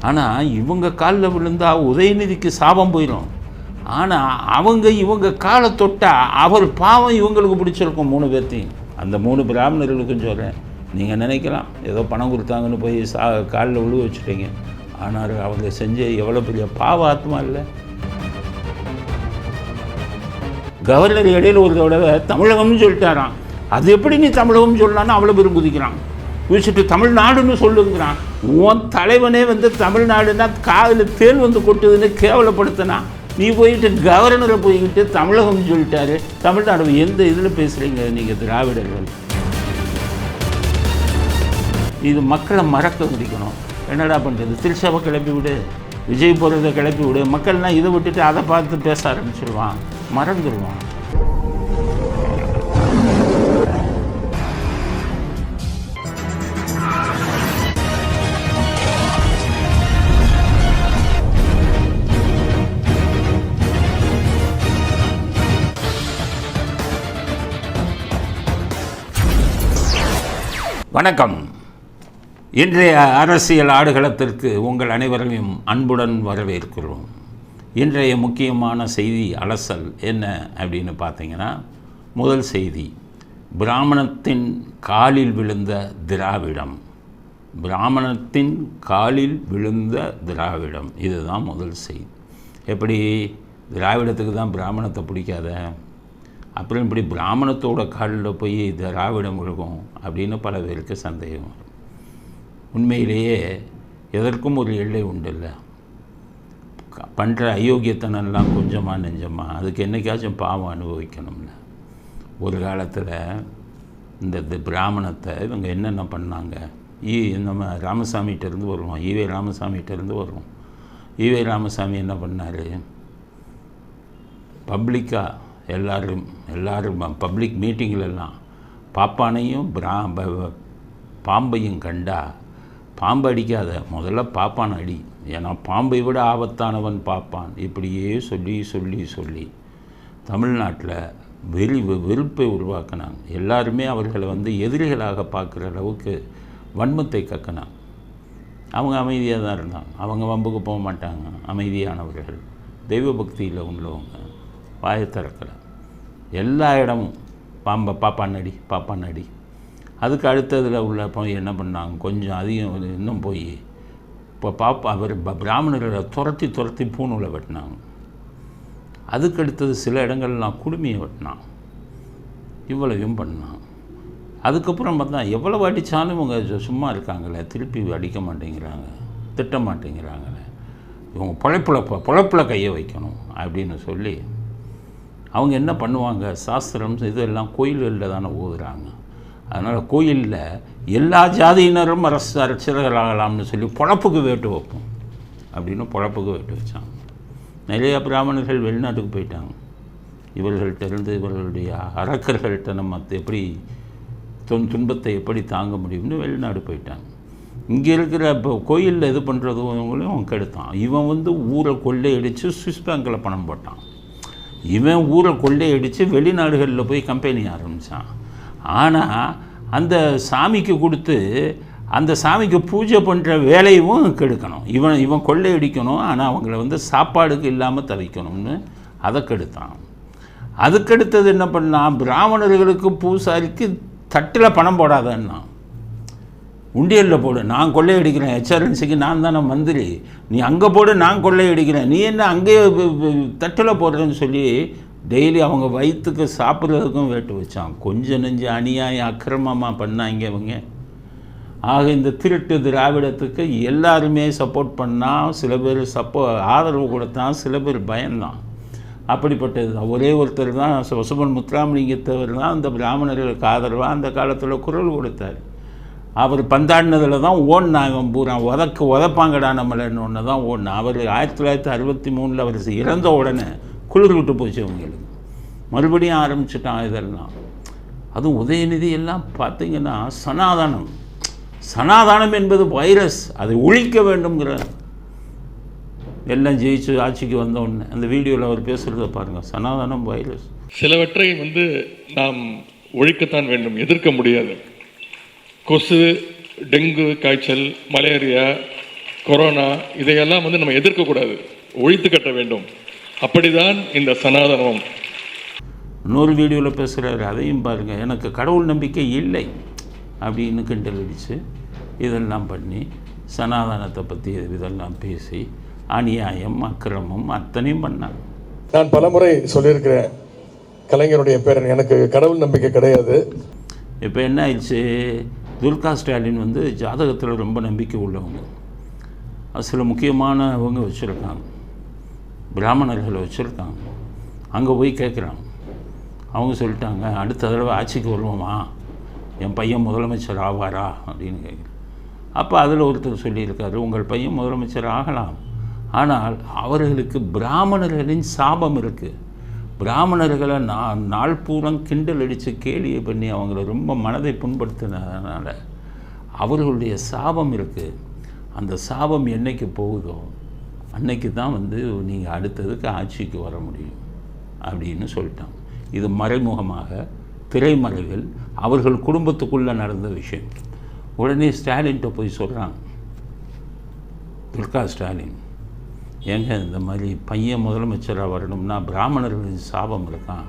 ஆனால் இவங்க காலில் விழுந்தால் உதயநிதிக்கு சாபம் போயிடும். ஆனால் இவங்க காலை தொட்டால் அவர் பாவம் இவங்களுக்கு பிடிச்சிருக்கும் 3 பேர்த்தையும். அந்த 3 பிராமணர்களுக்கும் சொல்கிறேன், நீங்கள் நினைக்கலாம் ஏதோ பணம் கொடுத்தாங்கன்னு போய் காலில் விழு வச்சுட்டீங்க. ஆனால் அவங்க செஞ்ச எவ்வளோ பெரிய பாவ ஆத்மா இல்லை. கவர்னர் இடையில் ஒரு தடவை தமிழகம்னு சொல்லிட்டாரான். அது எப்படி நீ தமிழகம் சொல்லலான்னு அவ்வளோ பேரும் குதிக்கிறான். குதிச்சுட்டு தமிழ்நாடுன்னு சொல்லுங்கிறான். உன் தலைவனே தமிழ்நாடுன்னா காதில் தேல் கொட்டுதுன்னு கேவலப்படுத்தினா, நீ போயிட்டு கவர்னரை போய்கிட்டு தமிழகம்னு சொல்லிட்டாரு. தமிழ்நாடு எந்த இதில் பேசுகிறீங்க நீங்கள் திராவிடர்கள்? இது மக்களை மறக்க முடிக்கணும். என்னடா பண்ணுறது? திருச்சாவை கிளப்பி விடு, விஜய் போகிறத கிளப்பி விடு. மக்கள்லாம் இதை விட்டுட்டு அதை பார்த்து பேச ஆரம்பிச்சிடுவான், மறந்துடுவான். வணக்கம். இன்றைய அரசியல் ஆடுகளத்திற்கு உங்கள் அனைவரையும் அன்புடன் வரவேற்கிறோம். இன்றைய முக்கியமான செய்தி அலசல் என்ன அப்படின்னு பார்த்தீங்கன்னா, முதல் செய்தி, பிராமணத்தின் காலில் விழுந்த திராவிடம். பிராமணத்தின் காலில் விழுந்த திராவிடம், இதுதான் முதல் செய்தி. எப்படி திராவிடத்துக்கு தான் பிராமணத்தை பிடிக்காத, அப்புறம் இப்படி பிராமணத்தோட காலில் போய் திராவிடம் விழுகும் அப்படின்னு பல பேருக்கு சந்தேகம் வரும். உண்மையிலேயே எதற்கும் ஒரு எல்லை உண்டு இல்லை. பண்ணுற அயோக்கியத்தனெல்லாம் கொஞ்சமாக நெஞ்சமாக, அதுக்கு என்றைக்காச்சும் பாவம் அனுபவிக்கணும்ல. ஒரு காலத்தில் இந்த பிராமணத்தை இவங்க என்னென்ன பண்ணாங்க, நம்ம ராமசாமிகிட்டேருந்து வருவோம், ஈவே ராமசாமிகிட்டேருந்து வருவோம். ஈவே ராமசாமி என்ன பண்ணார்? பப்ளிக்காக எல்லாரும் பப்ளிக் மீட்டிங்கிலெல்லாம் பாப்பானையும் பாம்பையும் கண்டா பாம்பு அடிக்காத, முதல்ல பாப்பான் அடி, ஏன்னா பாம்பை விட ஆபத்தானவன் பாப்பான். இப்படியே சொல்லி சொல்லி சொல்லி தமிழ்நாட்டில் வெறுப்பை உருவாக்கினாங்க. எல்லாருமே அவர்களை எதிரிகளாக பார்க்குற அளவுக்கு வன்மத்தை கக்கினாங்க. அவங்க அமைதியாக தான் இருந்தாங்க, அவங்க வம்புக்கு போக மாட்டாங்க, அமைதியானவர்கள், தெய்வ பக்தியில் உள்ளவங்க, வாயை திறக்கலை. எல்லா இடமும் பாப்பான் அடி. அதுக்கு அடுத்ததில் உள்ள போய் என்ன பண்ணாங்க, கொஞ்சம் அதிகம் இன்னும் போய் இப்போ அவர் பிராமணர்களை துரத்தி பூணூலை வெட்டினாங்க. அதுக்கு அடுத்தது சில இடங்கள்லாம் குடுமையை வெட்டினான். இவ்வளவையும் பண்ணான். அதுக்கப்புறம் பார்த்தா எவ்வளோ அடித்தாலும் இவங்க சும்மா இருக்காங்களே, திருப்பி அடிக்க மாட்டேங்கிறாங்க, திட்ட மாட்டேங்கிறாங்களே, இவங்க பொழைப்பில் கையை வைக்கணும் அப்படின்னு சொல்லி அவங்க என்ன பண்ணுவாங்க, சாஸ்திரம் இதெல்லாம் கோயில்களில் தானே ஓதுறாங்க. அதனால் கோயிலில் எல்லா ஜாதியினரும் அரசர்களாகலாம்னு சொல்லி பொழப்புக்கு வேட்டு வைப்போம் அப்படின்னு பொழப்புக்கு வேட்டு வச்சாங்க. நிறைய பிராமணர்கள் வெளிநாட்டுக்கு போயிட்டாங்க. இவர்கள்ட்ட இவர்களுடைய அரக்கர்கள்ட்ட நம்ம எப்படி துன்பத்தை எப்படி தாங்க முடியும்னு வெளிநாடு போயிட்டாங்க. இங்கே இருக்கிற இப்போ கோயிலில் இது பண்ணுறதுவங்களையும் கெடுத்தான். இவன் ஊரை கொள்ளையடித்து சுவிஸ் பேங்கில் பணம் போட்டான். இவன் ஊரை கொள்ளையடித்து வெளிநாடுகளில் போய் கம்பெனி ஆரம்பித்தான். ஆனால் அந்த சாமிக்கு கொடுத்து அந்த சாமிக்கு பூஜை பண்ணுற வேலையும் கெடுக்கணும். இவன் கொள்ளையடிக்கணும், ஆனால் அவங்கள சாப்பாடுக்கு இல்லாமல் தவிக்கணும்னு அதை கெடுத்தான். அதுக்கடுத்தது என்ன பண்ணான், பிராமணர்களுக்கு பூசாரிக்கு தட்டில் பணம் போடாதன்னா, உண்டியலில் போடு, நான் கொள்ளையடிக்கிறேன், HRNCக்கு நான் தானே மந்திரி, நீ அங்கே போடு, நான் கொள்ளையடிக்கிறேன், நீ என்ன அங்கேயே தட்டில் போடுறேன்னு சொல்லி டெய்லி அவங்க வயிற்றுக்கு சாப்பிட்றதுக்கும் வேட்டு வச்சான். கொஞ்சம் நெஞ்சு அநியாயம் அக்கிரமமாக பண்ணாங்க இவங்க. ஆக இந்த திருட்டு திராவிடத்துக்கு எல்லாருமே சப்போர்ட் பண்ணால், சில பேர் ஆதரவு கொடுத்தான், சில பேர் பயந்தான். அப்படிப்பட்டது தான். ஒரே ஒருத்தர் தான், வசுபன் முத்துராமலிங்கத்தவர் தான் அந்த பிராமணர்களுக்கு ஆதரவாக அந்த காலத்தில் குரல் கொடுத்தார். அவர் பந்தாடினதில் தான் ஓடினாங்க பூரா, உதப்பாங்கடா நம்மளன்னு ஒன்று தான் ஓடினான். அவர் 1963 அவர் இறந்த உடனே குளிர் விட்டு போச்சு அவங்களுக்கு. மறுபடியும் ஆரம்பிச்சிட்டான் இதெல்லாம். அதுவும் உதயநிதி எல்லாம் பார்த்திங்கன்னா சனாதானம் என்பது வைரஸ், அதை ஒழிக்க வேண்டும்ங்கிற எல்லாம் ஜெயிச்சு ஆட்சிக்கு வந்தோடனே அந்த வீடியோவில் அவர் பேசுகிறத பாருங்கள். சனாதானம் வைரஸ். சிலவற்றை நாம் ஒழிக்கத்தான் வேண்டும், எதிர்க்க முடியாது. கொசு, டெங்கு காய்ச்சல், மலேரியா, கொரோனா இதையெல்லாம் வந்து நம்ம எதிர்க்கக்கூடாது, ஒழித்து கட்ட வேண்டும். அப்படிதான் இந்த சனாதனம். இன்னொரு வீடியோவில் பேசுகிறாரு, அதையும் பாருங்கள். எனக்கு கடவுள் நம்பிக்கை இல்லை அப்படின்னு கிண்டல் அடித்து இதெல்லாம் பண்ணி சனாதனத்தை பற்றி இதெல்லாம் பேசி அநியாயம் அக்கிரமம் அத்தனையும் பண்ணாங்க. நான் பலமுறை சொல்லியிருக்கிறேன், கலைஞருடைய பேரன், எனக்கு கடவுள் நம்பிக்கை கிடையாது. இப்போ என்ன ஆயிடுச்சு, துல்கா ஸ்டாலின் வந்து ஜாதகத்தில் ரொம்ப நம்பிக்கை உள்ளவங்க, சில முக்கியமானவங்க வச்சுருக்காங்க, பிராமணர்களை வச்சுருக்காங்க. அங்கே போய் கேட்குறாங்க, அவங்க சொல்லிட்டாங்க அடுத்த தடவை ஆட்சிக்கு வருவோமா, என் பையன் முதலமைச்சர் ஆவாரா அப்படின்னு கேட்குறேன். அப்போ அதில் ஒருத்தர் சொல்லியிருக்காரு, உங்கள் பையன் முதலமைச்சர் ஆகலாம், ஆனால் அவர்களுக்கு பிராமணர்களின் சாபம் இருக்குது. பிராமணர்களை நாள் பூரம் கிண்டல் அடித்து கேலியை பண்ணி அவங்கள ரொம்ப மனதை புண்படுத்தினதுனால அவர்களுடைய சாபம் இருக்குது. அந்த சாபம் என்னைக்கு போகுதோ அன்னைக்கு தான் வந்து நீங்கள் அடுத்ததுக்கு ஆட்சிக்கு வர முடியும் அப்படின்னு சொல்லிட்டாங்க. இது மறைமுகமாக திரைமறைவில் அவர்கள் குடும்பத்துக்குள்ளே நடந்த விஷயம். உடனே ஸ்டாலின்கிட்ட போய் சொல்கிறாங்க, துல்கா ஸ்டாலின், ஏங்க இந்த மாதிரி பையன் முதலமைச்சராக வரணும்னா பிராமணர்களின் சாபம் இருக்கான்,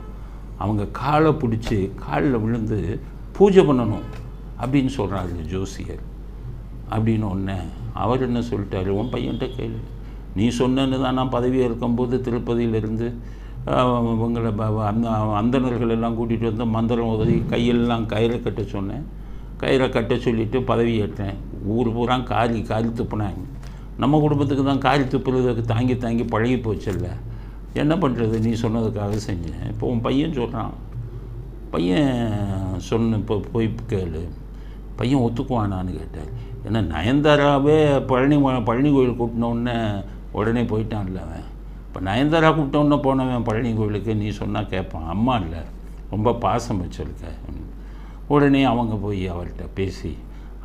அவங்க காலை பிடிச்சி காலில் விழுந்து பூஜை பண்ணணும் அப்படின்னு சொல்கிறாரு ஜோசியர். அப்படின்னு ஒன்று அவர் என்ன சொல்லிட்டாரு, உன் பையன்கிட்ட கேளு, நீ சொன்னன்னு தான் நான் பதவியாக இருக்கும்போது திருப்பதியிலிருந்து இவங்களை அந்த அந்தணர்கள் எல்லாம் கூட்டிகிட்டு வந்து மந்திரம் உதவி கையெல்லாம் கயிறை கட்ட சொன்னேன், கயிறை கட்ட சொல்லிவிட்டு பதவி ஏற்றேன். ஊர் பூரா காரி துப்புனாங்க. நம்ம குடும்பத்துக்கு தான் காரி துப்புறதுக்கு தாங்கி தாங்கி பழகி போச்சில்ல, என்ன பண்ணுறது, நீ சொன்னதுக்காக செஞ்சேன். இப்போ உன் பையன் சொல்கிறான், பையன் சொன்ன இப்போ போய் கேளு, பையன் ஒத்துக்குவானான்னு கேட்டார். ஏன்னா நயன்தாராவே பழனி கோயில் கூட்டினோடனே உடனே போயிட்டான்ல அவன். இப்போ நயன்தாரா கூப்பிட்டோன்னே போனவன் பழனி கோயிலுக்கு நீ சொன்னால் கேட்பான், அம்மா இல்லை ரொம்ப பாசம் வச்சுருக்க. உடனே அவங்க போய் அவர்கிட்ட பேசி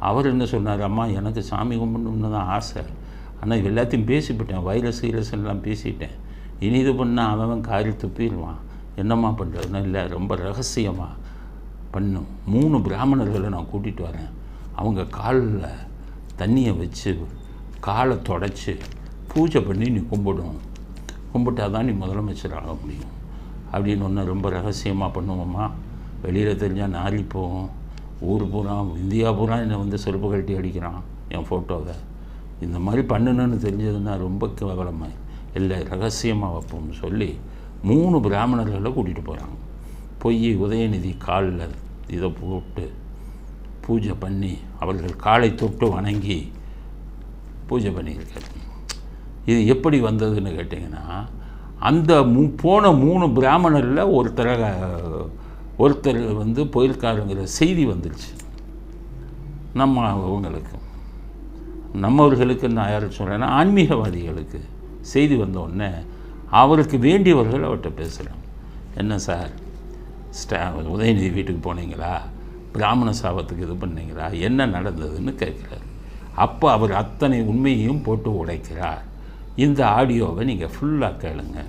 அவர் என்ன சொன்னார், அம்மா எனக்கு சாமி கும்பிடணுன்னு தான் ஆசை, ஆனால் எல்லாத்தையும் பேசிவிட்டேன், வைரஸ் எல்லாம் பேசிட்டேன், இனி இது பண்ணால் அவன் காரி துப்பிடுவான், என்னம்மா பண்ணுறதுன்னா, இல்லை ரொம்ப ரகசியமாக பண்ணும், 3 பிராமணர்களை நான் கூட்டிகிட்டு வரேன், அவங்க காலில் தண்ணியை வச்சு காலை தொடச்சி பூஜை பண்ணி நீ கும்பிட்டா தான் நீ முதலமைச்சர் ஆக முடியும் அப்படின்னு ஒன்று ரொம்ப ரகசியமாக பண்ணுவோம்மா, வெளியில் தெரிஞ்சால் நாரி போகும், ஊர் பூரா இந்தியா பூரா என்னை வந்து செருப்பு கழட்டி அடிக்கிறான் என் ஃபோட்டோவை, இந்த மாதிரி பண்ணணுன்னு தெரிஞ்சதுன்னா ரொம்ப கேவலமாக இல்லை, ரகசியமாக வைப்போம்னு சொல்லி 3 பிராமணர்களை கூட்டிகிட்டு போகிறாங்க. போய் உதயநிதி காலில் இதை போட்டு பூஜை பண்ணி அவர்கள் காலை தொட்டு வணங்கி பூஜை பண்ணியிருக்காரு. இது எப்படி வந்ததுன்னு கேட்டிங்கன்னா, அந்த போன 3 பிராமணரில் ஒருத்தர் வந்து போயிருக்காருங்கிற செய்தி வந்துருச்சு நம்மவர்களுக்கு நான் யாரை சொல்கிறேன்னா ஆன்மீகவாதிகளுக்கு செய்தி வந்த உடனே அவருக்கு வேண்டியவர்கள் அவர்கிட்ட பேசுகிறாங்க, என்ன சார் உதயநிதி வீட்டுக்கு போனீங்களா, பிராமண சாபத்துக்கு இது பண்ணீங்களா, என்ன நடந்ததுன்னு கேட்குறாரு. அப்போ அவர் அத்தனை உண்மையையும் போட்டு உடைக்கிறார். இந்த ஆடியோவை நீங்கள் ஃபுல்லாக கேளுங்க,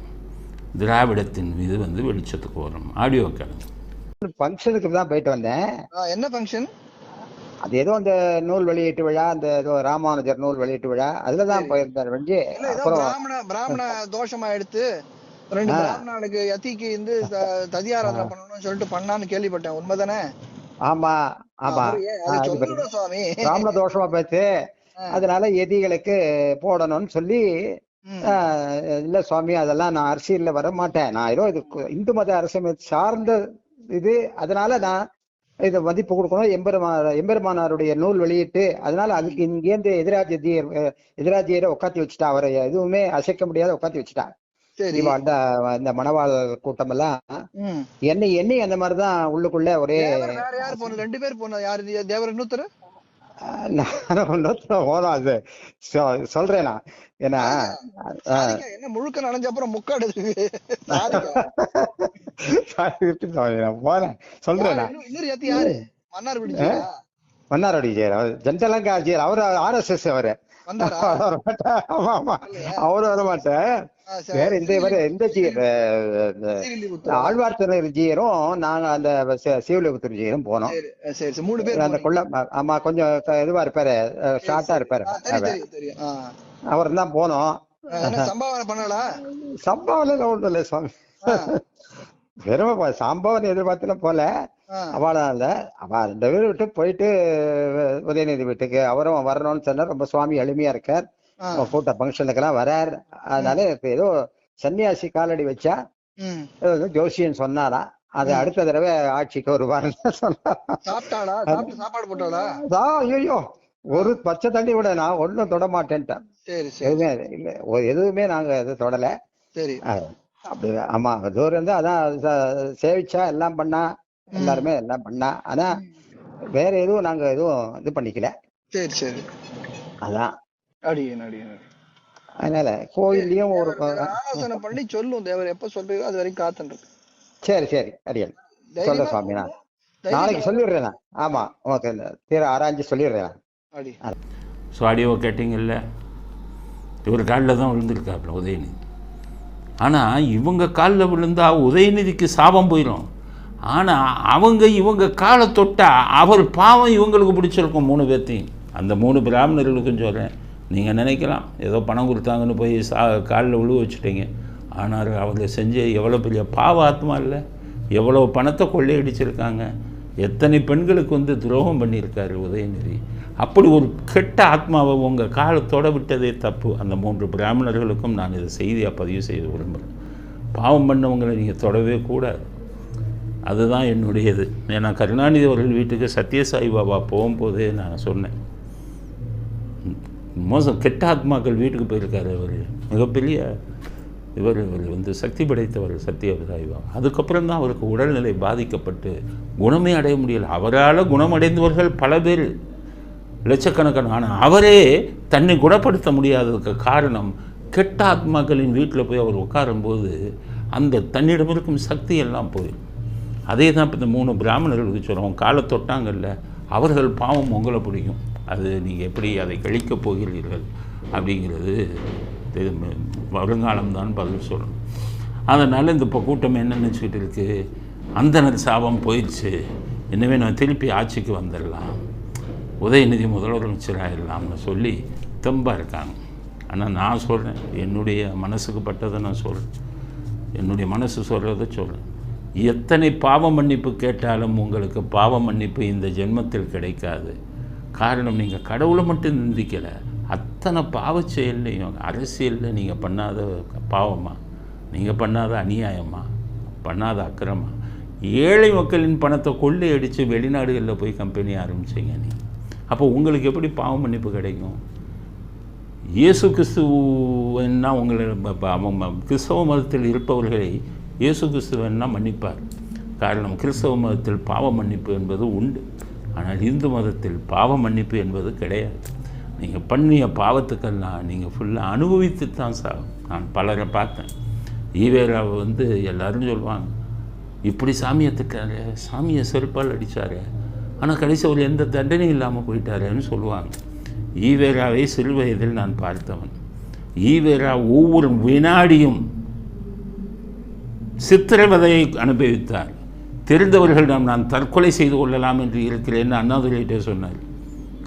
திராவிடத்தின் மீது வந்து வெளிச்சத்துக்கு வரும். ஆடியோ கேளுங்க. ஃபங்க்ஷனுக்கு தான் போயிட்டு வந்தேன். என்ன ஃபங்க்ஷன்? அது ஏதோ அந்த நூல் வெளியீட்டு விழா, அந்த ஏதோ ராமானுஜர் நூல் வெளியீட்டு விழா, அதுல தான் போயிருந்தார் வெஞ்சி. பிராமண தோஷமா எடுத்து 2 பிராமணனுக்கு யதிக்கு வந்து ததியாராதனை பண்ணணும்னு சொல்லிட்டு பண்ணான்னு கேள்விப்பட்டேன், உண்மைதானே? ஆமா ஆமா, பிராமண தோஷமா போச்சு, அதனால எதிகளுக்கு போடணும்னு சொல்லி, இல்ல சுவாமி அதெல்லாம் நான் அரசியல்ல வர மாட்டேன், நான் ஏதோ இது இந்து மத அரசியல் சார்ந்த இது, அதனால நான் இதை மதிப்பு கொடுக்கணும், எம்பெருமானாருடைய நூல் வெளியிட்டு, அதனால அதுக்கு இங்கேருந்து எதிராஜியரை உட்காத்தி வச்சுட்டா, அவரை எதுவுமே அசைக்க முடியாத உட்காத்தி வச்சுட்டா. அந்த மணவாள கூட்டம் எல்லாம் எண்ணி அந்த மாதிரிதான் உள்ளுக்குள்ள ஒரே. யார் போன? 2 பேர் போன. யாரு? தேவர் இன்னொருத்தர் சொல்றேன் நான். ஏன்னா என்ன முழுக்க நனைஞ்ச அப்புறம் முக்காடு போனேன் சொல்றேன். யாரு? மன்னார்குடி ஜென்டலங்காஜியர், அவர் RSS, அவரு வந்தாரா? ஆமா ஆமா, அவரும் வர மாட்டேன். வேற இந்த ஆழ்வார்த்தனர் ஜீயரும் நாங்க அந்த சிவலிபுத்தூர் ஜீயரும் போனோம். சரி 3 பேர் அந்த கொள்ள. ஆமா, கொஞ்சம் இதுவா இருப்பாரு, ஷார்ட்டா இருப்பாரு, அவர் தான் போனோம். சம்பாவனை பண்ணலா? சம்பாவனை ஒன்றும் இல்லை சுவாமி, வெறும் சம்பவம் எதிர்பார்த்துல போல. அவளா இல்ல, அவ 2 பேரும் விட்டு போயிட்டு உதயநிதி வீட்டுக்கு அவரும் வரணும்னு சொன்னா. ரொம்ப சுவாமி எளிமையா இருக்கார், கூட்ட ஃபங்க்ஷனுக்கெல்லாம் வரார். அதனால ஏதோ சன்னியாசி காலடி வச்சா ஜோசியன் சொன்னாரா, அது அடுத்த தடவை ஆட்சிக்கு வருவாருன்னு சொன்னாரா. ஐயோ, ஒரு பச்சை தண்ணி விட நான் ஒன்னும் தொட மாட்டேன்ட்டேன். எதுவுமே இல்ல, எதுவுமே நாங்க எதுவும் தொடல. அப்படி ஆமா, தூரம் இருந்து அதான் சேவிச்சா எல்லாம் பண்ணா, எல்லாருமே எல்லாம் பண்ணா. ஆனா வேற எதுவும் நாங்க எதுவும் இது பண்ணிக்கல. அதான் அதனால கோயிலையும் ஒரு ஆலோசனை பண்ணி சொல்லும் தேவர் எப்ப சொல்றீங்க அது வரைக்கும் காத்துருக்கு. சரி அடியல் சொல்ல சுவாமி, நான் நாளைக்கு சொல்லிடுறேன். ஆமா, ஓகே, தீர ஆராய்ச்சி சொல்லிடுறேன். ஸோ ஆடியோ கேட்டிங்கல்ல, இவர் காலில் தான் விழுந்திருக்காப்புல உதயநிதி. ஆனால் இவங்க காலில் விழுந்தா உதயநிதிக்கு சாபம் போயிடும். ஆனால் இவங்க காலை தொட்டால் அவர் பாவம் இவங்களுக்கு பிடிச்சிருக்கும் 3 பேர்த்தையும். அந்த 3 பிராமணர்களுக்கும் சொல்கிறேன், நீங்கள் நினைக்கலாம் ஏதோ பணம் கொடுத்தாங்கன்னு போய் காலில் விழுவ வச்சுட்டீங்க. ஆனால் அவங்க செஞ்ச எவ்வளோ பெரிய பாவ ஆத்மா இல்லை, எவ்வளோ பணத்தை கொள்ளையடிச்சிருக்காங்க, எத்தனை பெண்களுக்கு துரோகம் பண்ணியிருக்காரு உதயநிதி. அப்படி ஒரு கெட்ட ஆத்மாவை உங்கள் காலத்தோட விட்டதே தப்பு. அந்த 3 பிராமணர்களுக்கும் நான் இதை செய்தியாக பதிவு செய்ய விரும்புகிறேன். பாவம் பண்ணவங்களை நீங்கள் தொடவே கூடாது, அதுதான் என்னுடையது. ஏன்னா கருணாநிதி அவர்கள் வீட்டுக்கு சத்யசாய் பாபா போகும்போதே நான் சொன்னேன், கெட்ட ஆத்மாக்கள் வீட்டுக்கு போயிருக்காரு. அவர் மிகப்பெரிய இவர் சக்தி படைத்தவர் சத்யசாய் பாபா. அதுக்கப்புறம் தான் அவருக்கு உடல்நிலை பாதிக்கப்பட்டு குணமே அடைய முடியலை. அவரால் குணமடைந்தவர்கள் பல பேர், லட்சக்கணக்கான. ஆனால் அவரே தன்னை குணப்படுத்த முடியாததுக்கு காரணம் கெட்ட ஆத்மாக்களின் வீட்டில் போய் அவர் உட்காரும்போது அந்த தன்னிடம் இருக்கும் சக்தி எல்லாம் போயிடும். அதே தான் இப்போ இந்த 3 பிராமணர்களுக்கு சொல்லுவோம், காலை தொட்டாங்கல்ல, அவர்கள் பாவம் உங்களை பிடிக்கும். அது நீங்கள் எப்படி அதை கழிக்கப் போகிறீர்கள் அப்படிங்கிறது வருங்காலம்தான் பதில் சொல்லணும். அதனால் இந்த இப்போ கூட்டம் என்ன நினச்சிக்கிட்டு இருக்குது, அந்தனர் சாபம் போயிடுச்சு, இன்னமே நான் திருப்பி ஆட்சிக்கு வந்துடலாம், உதயநிதி முதலமைச்சராகிடலாம்னு சொல்லி தெம்பாக இருக்காங்க. ஆனால் நான் சொல்கிறேன், என்னுடைய மனசுக்கு பட்டதை நான் சொல்கிறேன், என்னுடைய மனசு சொல்கிறத சொல்கிறேன். எத்தனை பாவ மன்னிப்பு கேட்டாலும் உங்களுக்கு பாவ மன்னிப்பு இந்த ஜென்மத்தில் கிடைக்காது. காரணம், நீங்கள் கடவுளை மட்டும் நிந்திக்கலை, அத்தனை பாவ செயல்லையும் அரசியலில் நீங்கள் பண்ணாத பாவமா, நீங்கள் பண்ணாத அநியாயமா, பண்ணாத அக்கிரமா, ஏழை மக்களின் பணத்தை கொள்ளையடித்து வெளிநாடுகளில் போய் கம்பெனி ஆரம்பிச்சிங்க நீ. அப்போ உங்களுக்கு எப்படி பாவ மன்னிப்பு கிடைக்கும்? இயேசு கிறிஸ்துவன்னா உங்களை கிறிஸ்தவ மதத்தில் இருப்பவர்களை இயேசு கிறிஸ்துவன்னா மன்னிப்பார். காரணம், கிறிஸ்தவ மதத்தில் பாவ மன்னிப்பு என்பது உண்டு, ஆனால் இந்து மதத்தில் பாவ மன்னிப்பு என்பது கிடையாது. நீங்கள் பண்ணிய பாவத்துக்கெல்லாம் நீங்கள் ஃபுல்லாக அனுபவித்து தான் சாகும். நான் பலரை பார்த்தேன். ஈவேராவை எல்லோரும் சொல்லுவாங்க, இப்படி சாமியை திட்டாரு, சாமியை செருப்பால் அடித்தார், ஆனால் கடைசி ஒரு எந்த தண்டனையும் இல்லாமல் போயிட்டாருன்னு சொல்லுவாங்க. ஈவேராவை சிறு வயதில் நான் பார்த்தவன். ஈவேரா ஒவ்வொரு வினாடியும் சித்திரவதையை அனுபவித்தார். தெரிந்தவர்களிடம் நான் தற்கொலை செய்து கொள்ளலாம் என்று இருக்கிறேன்னு அண்ணாதுரையிட்டே சொன்னார்.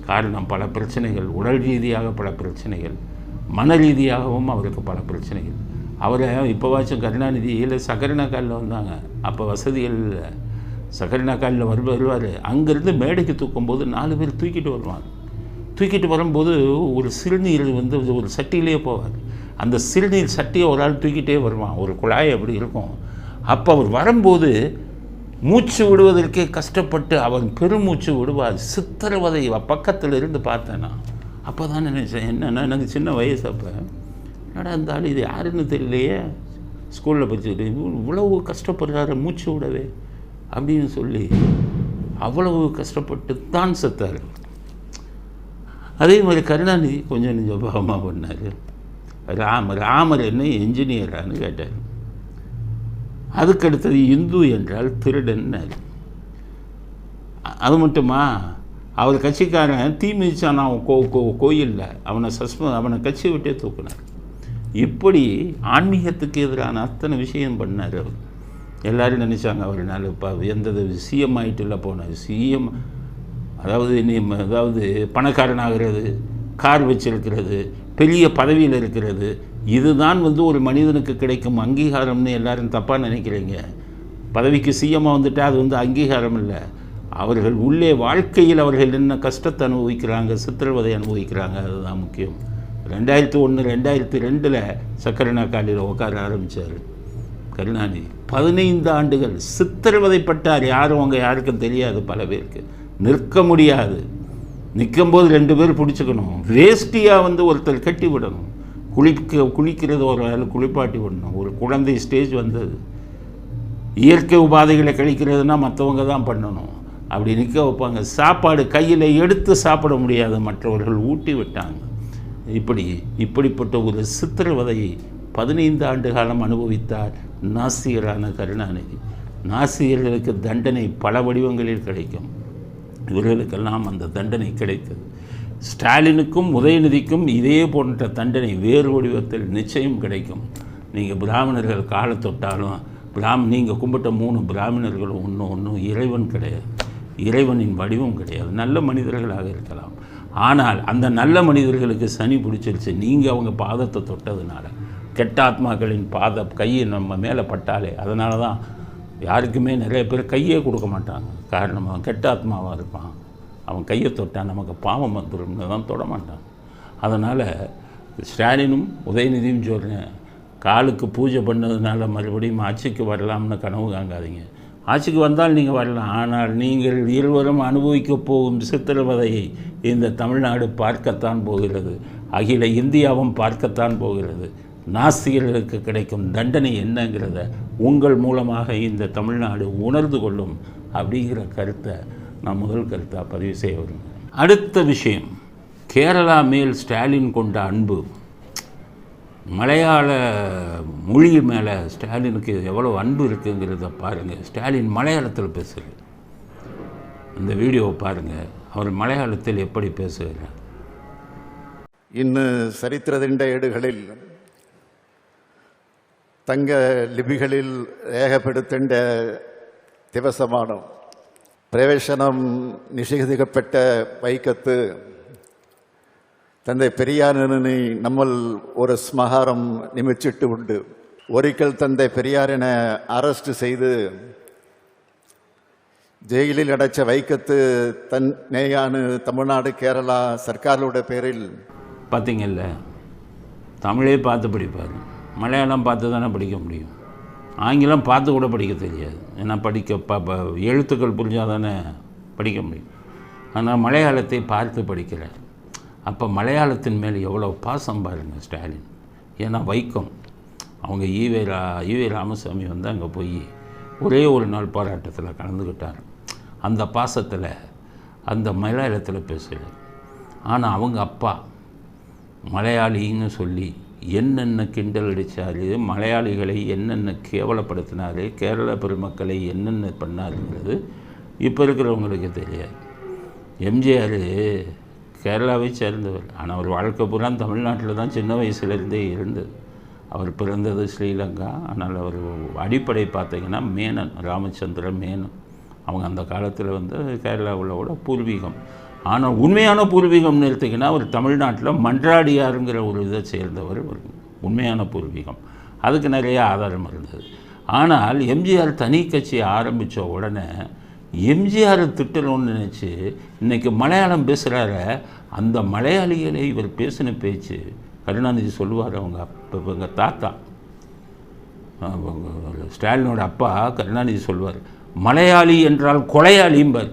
காரணம், பல பிரச்சனைகள், உடல் ரீதியாக பல பிரச்சனைகள், மன ரீதியாகவும் அவருக்கு பல பிரச்சனைகள். அவரை இப்போவாச்சும் கருணாநிதியில் சக்கரினா காலில் வந்தாங்க, அப்போ வசதிகள் இல்லை. சக்கரினா காலில் வருவார், அங்கேருந்து மேடைக்கு தூக்கும்போது 4 பேர் தூக்கிட்டு வருவாங்க. தூக்கிட்டு வரும்போது ஒரு சிறுநீர் ஒரு சட்டியிலே போவார். அந்த சிறுநீர் சட்டியை ஒரு ஆள் தூக்கிட்டே வருவான், ஒரு குழாய் அப்படி இருக்கும். அப்போ அவர் வரும்போது மூச்சு விடுவதற்கே கஷ்டப்பட்டு அவன் பெருமூச்சு விடுவார். சித்திரவதை பக்கத்தில் இருந்து பார்த்தேன் நான். அப்போ தான் நினைச்சேன், என்னென்னா எனக்கு சின்ன வயசு, அப்போ என்னடா அந்த ஆள் இது யாருன்னு தெரியலையே, ஸ்கூலில் படிச்சுக்கிட்டு இவ்வளவு கஷ்டப்படுறாரு மூச்சு விடவே அப்படின்னு சொல்லி அவ்வளவு கஷ்டப்பட்டு தான் செத்தார். அதே மாதிரி கருணாநிதி கொஞ்சம் கொஞ்சம் பாவமாக பண்ணார். ராமர் என்ன என்ஜினியரான்னு கேட்டார். அதுக்கடுத்தது இந்து என்றால் திருடன்னார். அது மட்டுமா, அவர் கட்சிக்காரன் தீ மிதிச்சான் அவன் கோயிலில் அவனை கட்சியை விட்டே தூக்குனார். இப்படி ஆன்மீகத்துக்கு எதிரான அத்தனை விஷயம் பண்ணார் அவர். எல்லோரும் நினச்சாங்க அவர்னால இப்போ எந்த சிஎம் ஆகிட்டுல போனார். சிஎம் அதாவது பணக்காரனாகிறது, கார் வச்சிருக்கிறது, பெரிய பதவியில் இருக்கிறது, இதுதான் ஒரு மனிதனுக்கு கிடைக்கும் அங்கீகாரம்னு எல்லாரும் தப்பாக நினைக்கிறீங்க. பதவிக்கு சிஎம்மாக வந்துட்டால் அது அங்கீகாரம் இல்லை. அவர்கள் உள்ளே வாழ்க்கையில் அவர்கள் என்ன கஷ்டத்தை அனுபவிக்கிறாங்க, சித்திரவதை அனுபவிக்கிறாங்க, அதுதான் முக்கியம். 2001 2002 சக்கரை நாற்காலியில் உட்கார ஆரம்பித்தார் கருணாநிதி. 15 ஆண்டுகள் சித்திரவதைப்பட்டார். யாருக்கும் தெரியாது. பல பேருக்கு நிற்க முடியாது. நிற்கும்போது 2 பேர் பிடிச்சிக்கணும். வேஷ்டியாக ஒருத்தர் கட்டி விடணும். குளிக்கிறது ஒரு ஆள் குளிப்பாட்டி விடணும். ஒரு குழந்தை ஸ்டேஜ் வந்தது. இயற்கை உபாதைகளை கழிக்கிறதுனா மற்றவங்க தான் பண்ணணும். அப்படி நிற்க வைப்பாங்க. சாப்பாடு கையில் எடுத்து சாப்பிட முடியாது, மற்றவர்கள் ஊட்டி விட்டாங்க. இப்படிப்பட்ட ஒரு சித்திரவதையை 15 ஆண்டு காலம் அனுபவித்தார் நாசிகரான கருணாநிதி. நாசிகர்களுக்கு தண்டனை பல வடிவங்களில் கிடைக்கும். இவர்களுக்கெல்லாம் அந்த தண்டனை கிடைத்தது. ஸ்டாலினுக்கும் உதயநிதிக்கும் இதே போன்ற தண்டனை வேறு வடிவத்தில் நிச்சயம் கிடைக்கும். நீங்கள் பிராமணர்கள் காலை தொட்டாலும் நீங்கள் கும்பிட்ட 3 பிராமணர்களும் ஒன்றும் இறைவன் கிடையாது. இறைவனின் வடிவம் கிடையாது. நல்ல மனிதர்களாக இருக்கலாம். ஆனால் அந்த நல்ல மனிதர்களுக்கு சனி பிடிச்சிருச்சு. நீங்கள் அவங்க பாதத்தை தொட்டதுனால. கெட்ட ஆத்மாக்களின் கையை நம்ம மேலே பட்டாலே, அதனால தான் யாருக்குமே நிறைய பேர் கையே கொடுக்க மாட்டாங்க. காரணம் அவன் கெட்ட ஆத்மாவாக இருப்பான். அவன் கையை தொட்டால் நமக்கு பாவம் வந்துடும்னு தான் தொட மாட்டான். அதனால் ஸ்டாலினும் உதயநிதியும் சொல்கிறேன், காலுக்கு பூஜை பண்ணதுனால மறுபடியும் ஆட்சிக்கு வரலாம்னு கனவு காங்காதீங்க. ஆட்சிக்கு வந்தால் நீங்கள் வரலாம். ஆனால் நீங்கள் இருவரும் அனுபவிக்கப் போகும் சித்திரவதையை இந்த தமிழ்நாடு பார்க்கத்தான் போகிறது. அகில இந்தியாவும் பார்க்கத்தான் போகிறது. நாஸ்திகர்களுக்கு கிடைக்கும் தண்டனை என்னங்கிறத உங்கள் மூலமாக இந்த தமிழ்நாடு உணர்ந்து கொள்ளும் அப்படிங்கிற கருத்தை நான் முதல் கருத்தாக பதிவு செய்ய விரும்புகிறேன். அடுத்த விஷயம், கேரளா மேல் ஸ்டாலின் கொண்ட அன்பு. மலையாள மொழி மேலே ஸ்டாலினுக்கு எவ்வளோ அன்பு இருக்குங்கிறத பாருங்கள். ஸ்டாலின் மலையாளத்தில் பேசுகிறார். அந்த வீடியோவை பாருங்கள். அவர் மலையாளத்தில் எப்படி பேசுகிறார். ഇന്ന് ചരിത്രത്തിൻ്റെ ഏടുകളിൽ തങ്ക ലിപികളിൽ രേഖപ്പെടുത്തേണ്ട ദിവസമാണ്. പ്രവേശനം നിഷേധിക്കപ്പെട്ട വൈക്കത്ത് തൻ്റെ പെരിയാറിനെ നമ്മൾ ഒരു സ്മാരകം നിയമിച്ചിട്ടുണ്ട്. ഒരിക്കൽ തൻ്റെ പെരിയാറിനെ അറസ്റ്റ് ചെയ്ത് ജയിലിൽ അടച്ച വൈക്കത്ത് തന്നെയാണ് തമിഴ്നാട് കേരള സർക്കാരുകളുടെ പേരിൽ. பார்த்தீங்கல்ல, தமிழே பார்த்து படிப்பார். மலையாளம் பார்த்து தானே படிக்க முடியும். ஆங்கிலம் பார்த்து கூட படிக்க தெரியாது. ஏன்னா எழுத்துக்கள் புரிஞ்சால் தானே படிக்க முடியும். ஆனால் மலையாளத்தை பார்த்து படிக்கிறார். அப்போ மலையாளத்தின் மேல் எவ்வளோ பாசம் பாருங்கள் ஸ்டாலின். ஏன்னா வைக்கம் அவங்க ஈவே ராமசாமி அங்கே போய் ஒரே ஒரு நாள் போராட்டத்தில் கலந்துக்கிட்டார். அந்த பாசத்தில் அந்த மலையாளத்தில் பேசுகிறார். ஆனால் அவங்க அப்பா மலையாளின்னு சொல்லி என்னென்ன கிண்டல் அடித்தார், மலையாளிகளை என்னென்ன கேவலப்படுத்தினார், கேரள பெருமக்களை என்னென்ன பண்ணாருங்கிறது இப்போ இருக்கிறவங்களுக்கு தெரியாது. எம்ஜிஆர் கேரளாவை சேர்ந்தவர். ஆனால் அவர் வாழ்க்கை பூரா தமிழ்நாட்டில் தான் சின்ன வயசுலேருந்தே இருந்தது. அவர் பிறந்தது ஸ்ரீலங்கா. ஆனால் அவர் அடிப்படை பார்த்திங்கன்னா மேனன், ராமச்சந்திர மேனன். அவங்க அந்த காலத்தில் கேரளாவோட பூர்வீகம். ஆனால் உண்மையான பூர்வீகம்னு எடுத்திங்கன்னா அவர் தமிழ்நாட்டில் மன்றாடியாருங்கிற ஒரு இதை சேர்ந்தவர் உண்மையான பூர்வீகம். அதுக்கு நிறைய ஆதாரம் இருந்தது. ஆனால் எம்ஜிஆர் தனி கட்சியை ஆரம்பித்த உடனே எம்ஜிஆர் திட்டணும்னு நினச்சி இன்றைக்கி மலையாளம் பேசுகிறார அந்த மலையாளிகளை இவர் பேசின பேச்சு கருணாநிதி சொல்லுவார். அவங்க அப்போ எங்கள் தாத்தா ஸ்டாலினோட அப்பா கருணாநிதி சொல்வார், மலையாளி என்றால் கொலையாளிம்பார்.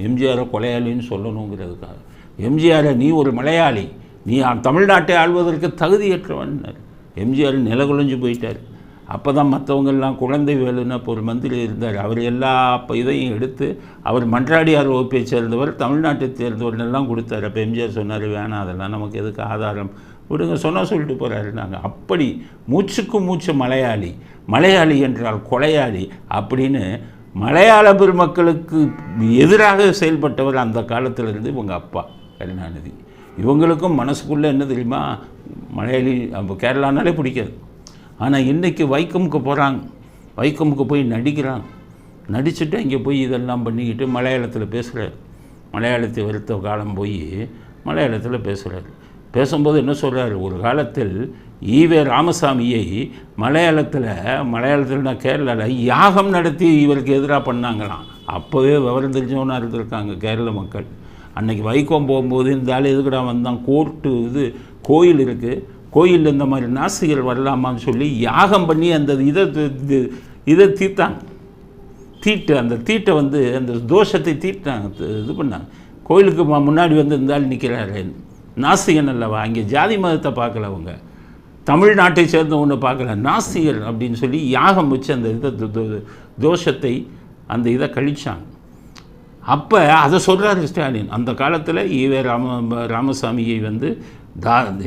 எம்ஜிஆரை கொலையாளின்னு சொல்லணுங்கிறதுக்காக. எம்ஜிஆரை நீ ஒரு மலையாளி, நீ தமிழ்நாட்டை ஆள்வதற்கு தகுதியற்றவன். எம்ஜிஆர் நிலகுலைஞ்சு போயிட்டார். அப்போ தான் மற்றவங்கெல்லாம் குழந்தை வேலுன்னு அப்போ ஒரு மந்திரி இருந்தார். அவர் எல்லா இதையும் எடுத்து அவர் மன்றாடியார் வகுப்பை சேர்ந்தவர், தமிழ்நாட்டை சேர்ந்தவர்னெல்லாம் கொடுத்தார். அப்போ எம்ஜிஆர் சொன்னார், வேணாம் அதெல்லாம் நமக்கு எதுக்கு ஆதாரம், விடுங்க சொன்னால் சொல்லிட்டு போகிறாரு. நாங்கள் அப்படி மூச்சுக்கு மூச்சு மலையாளி, மலையாளி என்றால் கொலையாளி அப்படின்னு மலையாள பெருமக்களுக்கு எதிராக செயல்பட்டவர் அந்த காலத்திலிருந்து இவங்க அப்பா கருணாநிதி. இவங்களுக்கும் மனசுக்குள்ளே என்ன தெரியுமா, மலையாளி கேரளானாலே பிடிக்காது. ஆனால் இன்றைக்கி வைக்கமுக்கு போகிறாங்க, வைக்கமுக்கு போய் நடிக்கிறாங்க, நடிச்சுட்டு அங்கே போய் இதெல்லாம் பண்ணிக்கிட்டு மலையாளத்தில் பேசுகிறார். மலையாளத்தை வருத்த காலம் போய் மலையாளத்தில் பேசுகிறார். பேசும்போது என்ன சொல்கிறார், ஒரு காலத்தில் ஈவே ராமசாமியை மலையாளத்தில் நான் கேரளாவில் யாகம் நடத்தி இவருக்கு எதிராக பண்ணாங்களாம். அப்போவே விவரம் தெரிஞ்சவனாக இருந்திருக்காங்க கேரள மக்கள். அன்றைக்கி வைக்கம் போகும்போது இந்த ஆள் எதுக்குடா வந்தான், கோர்ட்டு இது கோயில் இருக்குது, கோயிலில் இந்த மாதிரி நாசிகள் வரலாமான்னு சொல்லி யாகம் பண்ணி அந்த இதை தீர்த்தாங்க. அந்த தீட்டை வந்து அந்த தோஷத்தை தீட்டாங்க, இது பண்ணாங்க. கோயிலுக்கு முன்னாடி வந்து இந்த ஆள் நிற்கிறாரு, நாசிகன் அல்லவா, அங்கே ஜாதி மதத்தை பார்க்கல, அவங்க தமிழ்நாட்டை சேர்ந்த ஒன்று பார்க்கல, நாசிகர் அப்படின்னு சொல்லி யாகம் வச்சு அந்த தோஷத்தை அந்த இதை கழிச்சாங்க. அப்போ அதை சொல்கிறாரு ஸ்டாலின். அந்த காலத்தில் ஈவே ராமசாமியை வந்து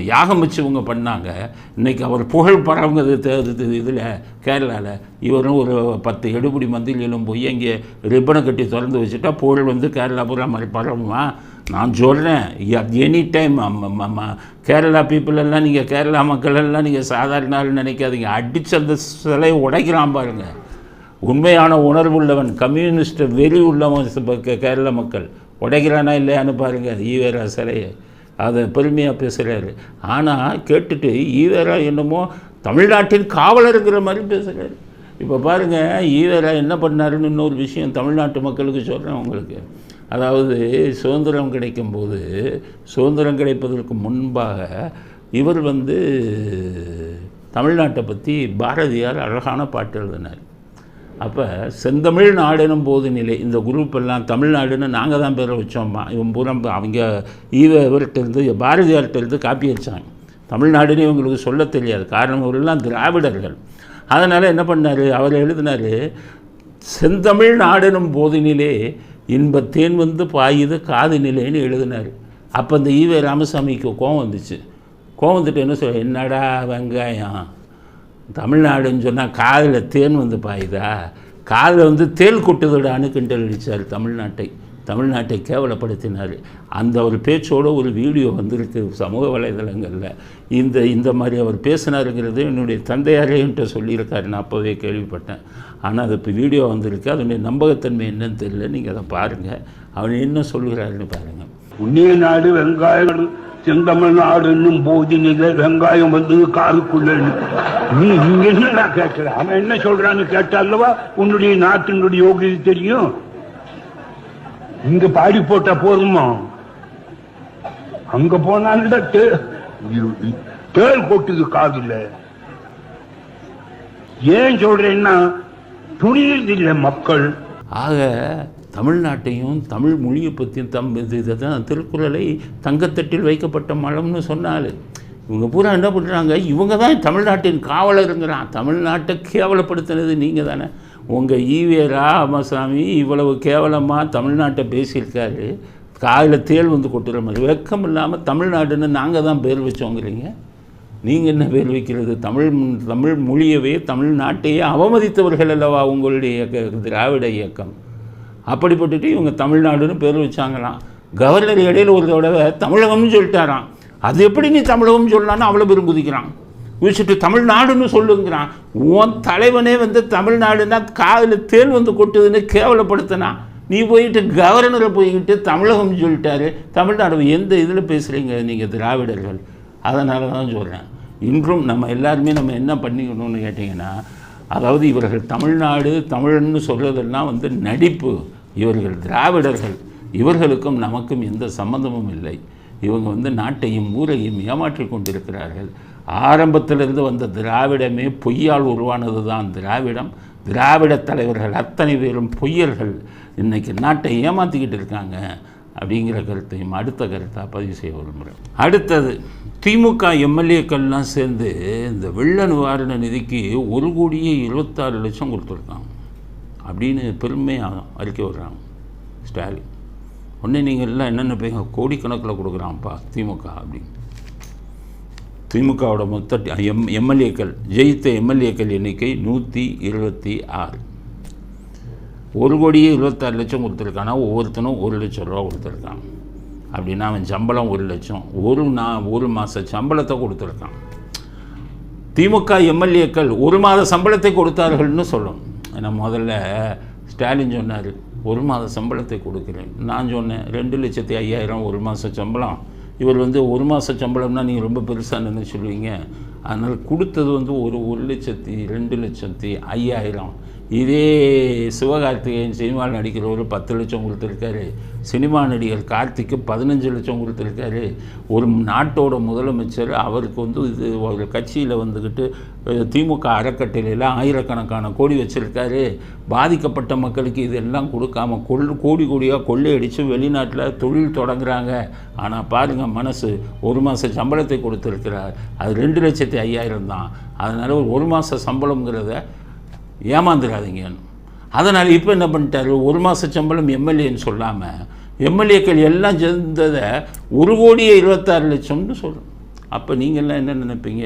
யாகம் வச்சு இவங்க பண்ணாங்க. இன்றைக்கி அவர் புகழ் பரவுங்கிறது இதில் கேரளாவில் இவரும் ஒரு 10 எடுபடி மந்திரிகளும் போய் அங்கே ரிப்பனை கட்டி திறந்து வச்சுட்டா புகழ் வந்து கேரளா பூரா மாதிரி பரவுமா? நான் சொல்கிறேன், எனி டைம் கேரளா பீப்புள் எல்லாம், நீங்கள் கேரளா மக்கள் எல்லாம் நீங்கள் சாதாரண ஆள் நினைக்காதீங்க. அடித்து அந்த சிலையை உடைக்கிறான் பாருங்கள். உண்மையான உணர்வுள்ளவன், கம்யூனிஸ்ட் வெறி உள்ளவன் கேரள மக்கள் உடைக்கிறானா இல்லையான்னு பாருங்கள் ஈவேரா சிலையை. அதை பெருமையாக பேசுகிறாரு. ஆனால் கேட்டுட்டு ஈவேரா என்னமோ தமிழ்நாட்டின் காவலருங்கிற மாதிரி பேசுகிறாரு. இப்போ பாருங்கள் ஈவேரா என்ன பண்ணாருன்னு இன்னொரு விஷயம் தமிழ்நாட்டு மக்களுக்கு சொல்கிறேன் உங்களுக்கு. அதாவது சுதந்திரம் கிடைக்கும்போது, சுதந்திரம் கிடைப்பதற்கு முன்பாக இவர் வந்து தமிழ்நாட்டை பற்றி பாரதியார் அழகான பாட்டு எழுதினார். அப்போ செந்தமிழ் நாடுனும் போது நிலை, இந்த குரூப் எல்லாம் தமிழ்நாடுன்னு நாங்கள் தான் பேரை வச்சோம்மா. இவன் பூரா அவங்க இவர்கிட்டருந்து பாரதியார்கிட்டருந்து காப்பி அடித்தாங்க. தமிழ்நாடுன்னு இவங்களுக்கு சொல்ல தெரியாது, காரணம் இவரெல்லாம் திராவிடர்கள். அதனால் என்ன பண்ணார், அவர் எழுதினார், செந்தமிழ் நாடுனும் போதினிலே இன்பத்தேன் வந்து பாயுது காது நிலைன்னு எழுதினார். அப்போ இந்த ஈவே ராமசாமிக்கு கோவம் வந்துச்சு. கோவம் வந்துட்டு என்ன சொல்ல, என்னடா வெங்காயம், தமிழ்நாடுன்னு சொன்னால் காதில் தேன் வந்து பாயுதா, காதில் வந்து தேல் கொட்டுதுடான்னு கிண்டல் அடித்தார். தமிழ்நாட்டை கேவலப்படுத்தினார். அந்த ஒரு பேச்சோடு ஒரு வீடியோ வந்திருக்கு சமூக வலைதளங்களில். இந்த மாதிரி அவர் பேசினாருங்கிறது என்னுடைய தந்தையாரே என்கிட்ட சொல்லியிருக்காரு, நான் அப்போவே கேள்விப்பட்டேன். ஆனால் அது இப்போ வீடியோ வந்திருக்கு, அதனுடைய நம்பகத்தன்மை என்னன்னு தெரியல, நீங்கள் அதை பாருங்கள். அவன் என்ன சொல்கிறாருன்னு பாருங்கள். உன்னிய நாடு வெங்காயம், செந்தமிழ்நாடுன்னும் போதினில வெங்காயம் வந்து காதுக்குள்ள. நீ என்னடா கேட்கிற, அவன் என்ன சொல்றான்னு கேட்டாலவா உன்னுடைய நாட்டினுடைய யோகியது தெரியும். இங்க பாடி போட்டா போதுமா, அங்க போனால தேள் கொட்டுது காதுல. ஏன் சொல்றேன்னா துணியதில்லை மக்கள். ஆக தமிழ்நாட்டையும் தமிழ் மொழியை பற்றியும் இதை தான் திருக்குறளை தங்கத்தட்டில் வைக்கப்பட்ட மலம்னு சொன்னார். இவங்க பூரா என்ன பண்ணுறாங்க, இவங்க தான் தமிழ்நாட்டின் காவலருங்கிறான். தமிழ்நாட்டை கேவலப்படுத்தினது நீங்கள் தானே. உங்கள் ஈவே ராமசாமி இவ்வளவு கேவலமாக தமிழ்நாட்டை பேசியிருக்காரு, காதில் தேள் வந்து கொட்டுற மாதிரி. வெக்கம் இல்லாமல் தமிழ்நாடுன்னு நாங்கள் தான் பேர் வச்சோங்கிறீங்க. நீங்கள் என்ன பேர் வைக்கிறது? தமிழ் மொழியவே தமிழ்நாட்டையே அவமதித்தவர்கள் அல்லவா உங்களுடைய திராவிட இயக்கம். அப்படிப்பட்டுட்டு இவங்க தமிழ்நாடுன்னு பேர் வச்சாங்களாம். கவர்னர் இடையில் ஒரு தடவை தமிழகம்னு சொல்லிட்டாராம். அது எப்படி நீ தமிழகம்னு சொல்லலான்னு அவ்வளோ பேரும் குதிக்கிறான். குதிச்சுட்டு தமிழ்நாடுன்னு சொல்லுங்கிறான். உன் தலைவனே வந்து தமிழ்நாடுன்னா காதில் தேல் வந்து கொட்டுதுன்னு கேவலப்படுத்தினா, நீ போயிட்டு கவர்னரை போய்கிட்டு தமிழகம்னு சொல்லிட்டாரு. தமிழ்நாடு எந்த இதில் பேசுகிறீங்க நீங்கள் திராவிடர்கள்? அதனால தான் சொல்கிறேன், இன்றும் நம்ம எல்லாருமே நம்ம என்ன பண்ணிக்கணும்னு கேட்டிங்கன்னா, அதாவது இவர்கள் தமிழ்நாடு தமிழ்னு சொல்கிறதெல்லாம் வந்து நடிப்பு. இவர்கள் திராவிடர்கள், இவர்களுக்கும் நமக்கும் எந்த சம்பந்தமும் இல்லை. இவங்க வந்து நாட்டையும் ஊரையும் ஏமாற்றி கொண்டிருக்கிறார்கள். ஆரம்பத்திலிருந்து வந்த திராவிடமே பொய்யால் உருவானது தான் திராவிடம். திராவிட தலைவர்கள் அத்தனை பேரும் பொய்யர்கள், இன்றைக்கி நாட்டை ஏமாற்றிக்கிட்டு இருக்காங்க அப்படிங்கிற கருத்தையும் அடுத்த கருத்தாக பதிவு செய்ய விரும்புகிறேன். அடுத்தது, திமுக எம்எல்ஏக்கள்லாம் சேர்ந்து இந்த வெள்ள நிவாரண நிதிக்கு 1,26,00,000 கொடுத்துருக்காங்க அப்படின்னு பெருமையாக அறிக்கை விடுறாங்க ஸ்டாலின். உடனே நீங்கள் எல்லாம் என்னென்ன பேங்க, கோடிக்கணக்கில் கொடுக்குறான்ப்பா திமுக அப்படின்னு. திமுகவோட மொத்த எம்எல்ஏக்கள், ஜெயித்த எம்எல்ஏக்கள் எண்ணிக்கை 126. 1,26,00,000 கொடுத்துருக்கானா ஒவ்வொருத்தனும் 1,00,000 ரூபா கொடுத்துருக்கான். அப்படின்னா அவன் சம்பளம் 1,00,000 ஒரு மாத சம்பளத்தை கொடுத்துருக்கான். திமுக எம்எல்ஏக்கள் 1 மாத சம்பளத்தை கொடுத்தார்கள்னு சொல்லணும். ஏன்னா முதல்ல ஸ்டாலின் சொன்னார் 1 மாத சம்பளத்தை கொடுக்குறேன். நான் சொன்னேன் 2,05,000 1 மாத சம்பளம். இவர் 1 மாத சம்பளம்னா நீங்கள் ரொம்ப பெருசாக நினைச்சுடுவீங்க. அதனால் கொடுத்தது 1,00,000 2,05,000. இதே சிவகார்த்திகேயன் சினிமாவில் நடிக்கிறவர் 10 லட்சம் கொடுத்துருக்காரு. சினிமா நடிகர் கார்த்திக்கு 15 லட்சம் கொடுத்துருக்காரு. ஒரு நாட்டோட முதலமைச்சர் அவருக்கு இது ஒரு கட்சியில் வந்துக்கிட்டு திமுக அறக்கட்டளையில் ஆயிரக்கணக்கான கோடி வச்சுருக்காரு. பாதிக்கப்பட்ட மக்களுக்கு இதெல்லாம் கொடுக்காம கோடி கோடியாக கொள்ளையடித்து வெளிநாட்டில் தொழில் தொடங்குறாங்க. ஆனால் பாருங்கள் மனசு 1 மாத சம்பளத்தை கொடுத்துருக்கிறார். அது 2,05,000 தான். அதனால் ஒரு மாத சம்பளங்கிறத ஏமாந்துடாதீங்கன்னு. அதனால் இப்போ என்ன பண்ணிட்டாரு, 1 மாத சம்பளம் எம்எல்ஏன்னு சொல்லாமல் எம்எல்ஏக்கள் எல்லாம் சேர்ந்ததை 1,26,00,000 சொல்கிறோம். அப்போ நீங்கள்லாம் என்ன நினைப்பீங்க,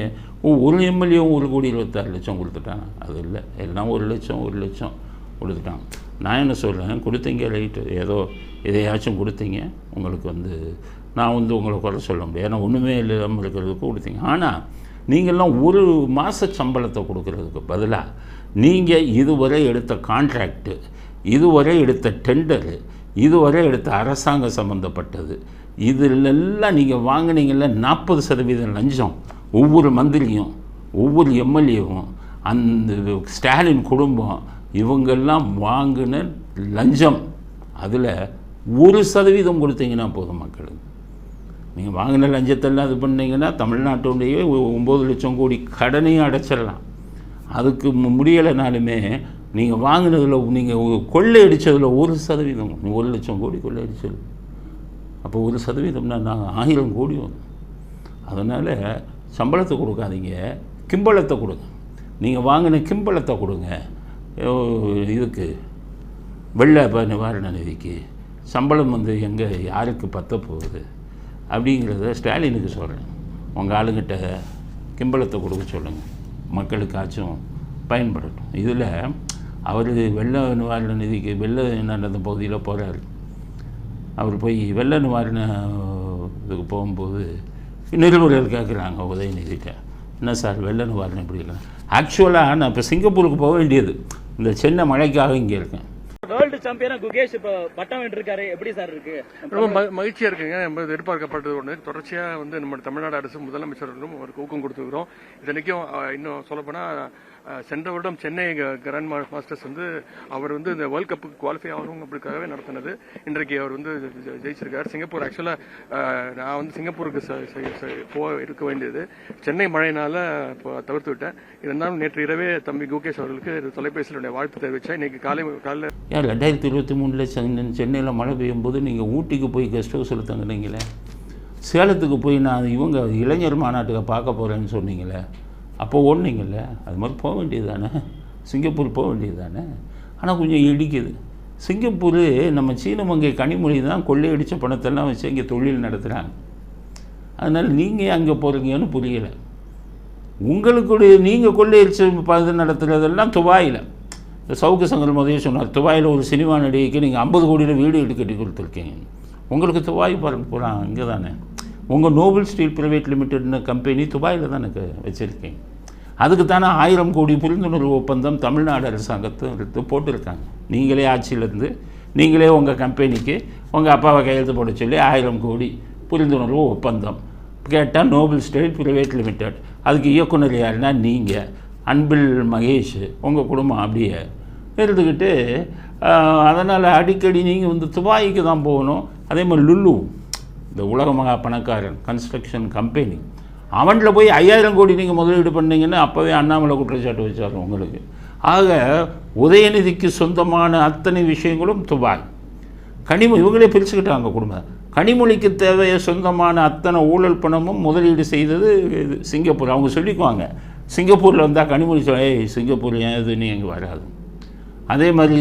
ஒரு எம்எல்ஏவும் 1,26,00,000 கொடுத்துட்டாங்க. அது இல்லை, எல்லாம் 1,00,000 கொடுத்துட்டாங்க. நான் என்ன சொல்கிறேன், கொடுத்தீங்க ரைட்டு, ஏதோ எதையாச்சும் கொடுத்தீங்க. உங்களுக்கு நான் உங்களை குறை சொல்ல முடியாது. ஏன்னா ஒன்றுமே இல்லாமல் இருக்கிறதுக்கு கொடுத்தீங்க. ஆனால் நீங்கள்லாம் 1 மாத சம்பளத்தை கொடுக்கறதுக்கு பதிலாக நீங்கள் இதுவரை எடுத்த கான்ட்ராக்டு, இதுவரை எடுத்த டெண்டரு, இதுவரை எடுத்த அரசாங்கம் சம்மந்தப்பட்டது, இதிலெல்லாம் நீங்கள் வாங்கினீங்கள 40% லஞ்சம். ஒவ்வொரு மந்திரியும் ஒவ்வொரு எம்எல்ஏவும் அந்த ஸ்டாலின் குடும்பம் இவங்கெல்லாம் வாங்கின லஞ்சம் அதில் 1% கொடுத்தீங்கன்னா போதும் மக்களுக்கு. நீங்கள் வாங்கின லஞ்சத்தெல்லாம் இது பண்ணிங்கன்னா தமிழ்நாட்டுடைய 9 லட்சம் கோடி கடனையும் அடைச்சிடலாம். அதுக்கு முடியலைனாலுமே நீங்கள் வாங்கினதில் நீங்கள் கொள்ளையடித்ததில் 1%, 1 லட்சம் கோடி கொள்ளையடிச்சது. அப்போ 1%னா 1000 கோடி வரும். அதனால் சம்பளத்தை கொடுக்காதீங்க, கிம்பளத்தை கொடுங்க. நீங்கள் வாங்கின கிம்பளத்தை கொடுங்க. இதுக்கு வெள்ள நிவாரண நிதிக்கு சம்பளம் எங்கே யாருக்கு பற்ற போகுது அப்படிங்கிறத ஸ்டாலினுக்கு சொல்கிறேன். உங்கள் ஆளுங்கிட்ட கிம்பளத்தை கொடுக்க சொல்லுங்கள், மக்களுக்காச்சும் பயன்படட்டும். இதில் அவர் வெள்ள நிவாரண நிதிக்கு வெள்ள நடந்த பகுதியில் போகிறாரு. அவர் போய் வெள்ள நிவாரண இதுக்கு போகும்போது நிருபர்கள் கேட்குறாங்க உதயநிதிட்ட, என்ன சார் வெள்ள நிவாரணம் எப்படி இருக்காங்க. ஆக்சுவலாக நான் இப்போ சிங்கப்பூருக்கு போக வேண்டியது, இந்த சென்னை மழைக்காக இங்கே இருக்கேன். வேர்ல்டு சாம்பியனா குகேஷ் இப்போ பட்டம் வென்றிருக்காரு, எப்படி சார் இருக்கு? ரொம்ப மகிழ்ச்சியா இருக்குங்க. நம்ம எதிர்பார்க்கப்பட்டது ஒன்று. தொடர்ச்சியா நம்ம தமிழ்நாடு அரசு முதலமைச்சர்களும் ஒரு ஊக்கம் கொடுத்துக்கிறோம். இதனைக்கும் இன்னும் சொல்லப்போனால் சென்ற வருடம் சென்னை கிராண்ட் மாஸ்டர்ஸ் அவர் இந்த வேர்ல்ட் கப்புக்கு குவாலிஃபை ஆகணும் அப்படிக்காகவே நடத்தினது. இன்றைக்கு அவர் ஜெயிச்சிருக்காரு. சிங்கப்பூர் ஆக்சுவலாக நான் சிங்கப்பூருக்கு இருக்க வேண்டியது சென்னை மழையினால தவிர்த்து விட்டேன். இருந்தாலும் நேற்று இரவே தம்பி குகேஷ் அவர்களுக்கு தொலைபேசியில் வாழ்த்து தெரிவித்தேன். இன்னைக்கு காலையில் 2023 சென்னையில் மழை பெய்யும் போது நீங்கள் ஊட்டிக்கு போய் கெஸ்ட் ஹவுஸில் தங்குனீங்களே, சேலத்துக்கு போய் நான் இவங்க இளைஞர் மாநாட்டுக்கு பார்க்க போகிறேன்னு சொன்னீங்களே, அப்போ ஓடுனீங்கள்ல, அது மாதிரி போக வேண்டியது தானே, சிங்கப்பூர் போக வேண்டியது தானே. ஆனால் கொஞ்சம் இடிக்குது. சிங்கப்பூர் நம்ம சீனமங்கை கனிமொழி தான் கொள்ளையடித்த பணத்தெல்லாம் வச்சு இங்கே தொழில் நடத்துகிறாங்க. அதனால் நீங்கள் அங்கே போகிறீங்கன்னு புரியலை. உங்களுக்குடைய நீங்கள் கொள்ளையடிச்சு இது நடத்துகிறதெல்லாம் துபாயில். சவுக்கு சங்கர் முதலே சொன்னார், துபாயில் ஒரு சினிமா நடிகைக்கு நீங்கள் 50 கோடியில் வீடு கட்டி கொடுத்துருக்கீங்க. உங்களுக்கு துபாய் போகிறான் இங்கே தானே. உங்கள் நோபல் ஸ்டீல் ப்ரைவேட் லிமிடெட்னு கம்பெனி துபாயில் தான் எனக்கு வச்சுருக்கீங்க. அதுக்கு தானே 1000 கோடி புரிந்துணர்வு ஒப்பந்தம் தமிழ்நாடு அரசாங்கத்தை போட்டிருக்காங்க. நீங்களே ஆட்சியிலேருந்து நீங்களே உங்கள் கம்பெனிக்கு உங்கள் அப்பாவை கையெழுத்து போட சொல்லி 1000 கோடி புரிந்துணர்வு ஒப்பந்தம் கேட்டால் நோபல் ஸ்டீல் ப்ரைவேட் லிமிடெட். அதுக்கு இயக்குனர் யாருன்னா நீங்கள், அன்பில் மகேஷ், உங்கள் குடும்பம் அப்படியே இருந்துக்கிட்டு. அதனால் அடிக்கடி நீங்கள் துபாய்க்கு தான் போகணும். அதே மாதிரி லுல்லு, இந்த உலக மகா பணக்காரன் கன்ஸ்ட்ரக்ஷன் கம்பெனி, அவனில் போய் 5000 கோடி நீங்கள் முதலீடு பண்ணீங்கன்னு அப்போவே அண்ணாமலை குற்றச்சாட்டு வச்சார் உங்களுக்கு. ஆக உதயநிதிக்கு சொந்தமான அத்தனை விஷயங்களும் துபாய். கனிமொழி இவங்களே பிரிச்சுக்கிட்டாங்க குடும்பம். கனிமொழிக்கு தேவைய சொந்தமான அத்தனை ஊழல் பணமும் முதலீடு செய்தது சிங்கப்பூர். அவங்க சொல்லிக்குவாங்க, சிங்கப்பூரில் வந்தால் கனிமொழி சிங்கப்பூர் ஏன் இதுன்னு எங்கே வராது. அதே மாதிரி